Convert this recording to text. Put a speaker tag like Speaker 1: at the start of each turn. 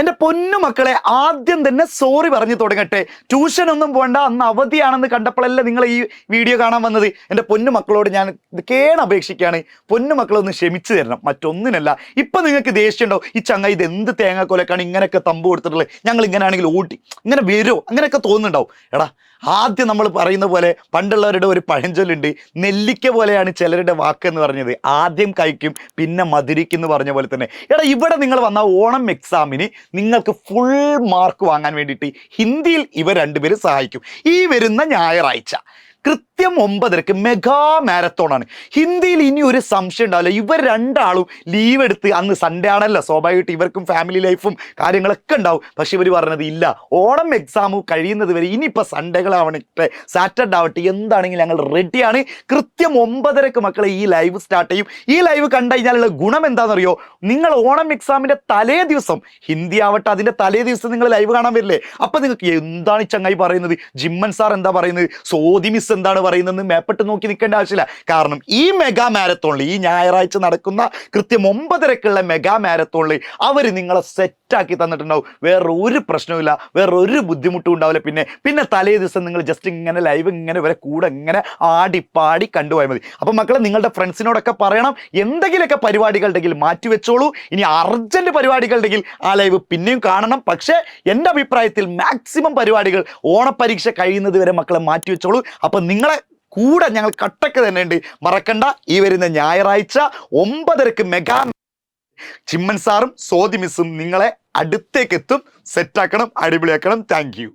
Speaker 1: എൻ്റെ പൊന്നു മക്കളെ, ആദ്യം തന്നെ സോറി പറഞ്ഞു തുടങ്ങട്ടെ. ട്യൂഷൻ ഒന്നും പോകണ്ട, അന്ന് അവധിയാണെന്ന് കണ്ടപ്പോഴല്ല നിങ്ങൾ ഈ വീഡിയോ കാണാൻ വന്നത്. എൻ്റെ പൊന്നു മക്കളോട് ഞാൻ അപേക്ഷിക്കുകയാണ്, പൊന്നു മക്കളൊന്ന് ക്ഷമിച്ചു തരണം, മറ്റൊന്നിനല്ല. ഇപ്പം നിങ്ങൾക്ക് ദേഷ്യം ഉണ്ടാവും, ഈ ചങ്ങ ഇത് എന്ത് തേങ്ങാക്കൊലക്കാണ് ഇങ്ങനെയൊക്കെ തമ്പ് കൊടുത്തിട്ടുള്ളത്, ഞങ്ങൾ ഇങ്ങനെ ആണെങ്കിൽ ഓട്ടി ഇങ്ങനെ വരുമോ, അങ്ങനെയൊക്കെ തോന്നുന്നുണ്ടാവും. എടാ, ആദ്യം നമ്മൾ പറയുന്ന പോലെ പണ്ടുള്ളവരുടെ ഒരു പഴഞ്ചൊല്ലുണ്ട്, നെല്ലിക്ക പോലെയാണ് ചിലരുടെ വാക്കെന്ന് പറഞ്ഞത്, ആദ്യം കഴിക്കും പിന്നെ മധുരിക്കും എന്ന് പറഞ്ഞ പോലെ തന്നെ. എടാ, ഇവിടെ നിങ്ങൾ വന്ന ഓണം എക്സാമിന് നിങ്ങൾക്ക് ഫുൾ മാർക്ക് വാങ്ങാൻ വേണ്ടിയിട്ട് ഹിന്ദിയിൽ ഇവർ രണ്ടുപേരും സഹായിക്കും. ഈ വരുന്ന ഞായറാഴ്ച കൃത്യം 9:30 മെഗാ മാരത്തോണാണ്. ഹിന്ദിയിൽ ഇനി ഒരു സംശയം ഉണ്ടാവില്ല, ഇവർ രണ്ടാളും ലീവ് എടുത്ത്, അന്ന് സൺഡേ ആണല്ലോ, സ്വാഭാവികമായിട്ട് ഇവർക്കും ഫാമിലി ലൈഫും കാര്യങ്ങളൊക്കെ ഉണ്ടാവും. പക്ഷെ ഇവർ പറഞ്ഞത് ഇല്ല, ഓണം എക്സാം കഴിയുന്നത് വരെ ഇനിയിപ്പോൾ സൺഡേകളാവട്ടെ സാറ്റർഡേ ആവട്ടെ എന്താണെങ്കിലും ഞങ്ങൾ റെഡിയാണ്. കൃത്യം 9:30 മക്കളെ ഈ ലൈവ് സ്റ്റാർട്ട് ചെയ്യും. ഈ ലൈവ് കണ്ടു കഴിഞ്ഞാലുള്ള ഗുണം എന്താണെന്നറിയോ? നിങ്ങൾ ഓണം എക്സാമിൻ്റെ തലേ ദിവസം, ഹിന്ദി ആവട്ടെ അതിൻ്റെ തലേ ദിവസം നിങ്ങൾ ലൈവ് കാണാൻ വരില്ലേ, അപ്പം നിങ്ങൾക്ക് എന്താണ് ഈ ചങ്ങായി പറയുന്നത്, ജിമ്മൻ സാർ എന്താ പറയുന്നത്, സോദി മിസ് എന്താണ് പറയുന്നത്, മേപ്പെട്ട് നോക്കി നിൽക്കേണ്ട ആവശ്യമില്ല. കാരണം ഈ മെഗാ മാരത്തോണിൽ, ഈ ഞായറാഴ്ച നടക്കുന്ന കൃത്യം 9:30 മെഗാ മാരത്തോണിൽ അവർ നിങ്ങളെ സെറ്റാക്കി തന്നിട്ടുണ്ടാവും. വേറെ ഒരു പ്രശ്നവുമില്ല, വേറെ ഒരു ബുദ്ധിമുട്ടും ഉണ്ടാവില്ല. പിന്നെ തലേ ദിവസം നിങ്ങൾ ജസ്റ്റ് ഇങ്ങനെ ലൈവ് ഇങ്ങനെ വരെ കൂടെ ഇങ്ങനെ ആടിപ്പാടി കണ്ടുപോയാൽ മതി. അപ്പം മക്കളെ, നിങ്ങളുടെ ഫ്രണ്ട്സിനോടൊക്കെ പറയണം, എന്തെങ്കിലുമൊക്കെ പരിപാടികളുണ്ടെങ്കിൽ മാറ്റി വെച്ചോളൂ. ഇനി അർജന്റ് പരിപാടികളുണ്ടെങ്കിൽ ആ ലൈവ് പിന്നെയും കാണണം. പക്ഷേ എൻ്റെ അഭിപ്രായത്തിൽ മാക്സിമം പരിപാടികൾ ഓണപ്പരീക്ഷ കഴിയുന്നത് വരെ മക്കളെ മാറ്റി വെച്ചോളൂ. അപ്പം നിങ്ങളെ കൂടെ ഞങ്ങൾ കട്ടക്ക് തന്നെ ഉണ്ട്, മറക്കണ്ട. ഈ വരുന്ന ഞായറാഴ്ച 9:30 മെഗാ ചിമ്മൻ സാറും സോദി മിസ്സും നിങ്ങളെ അടുത്തേക്ക് എത്തും. സെറ്റാക്കണം, അടിപൊളിയാക്കണം. Thank U.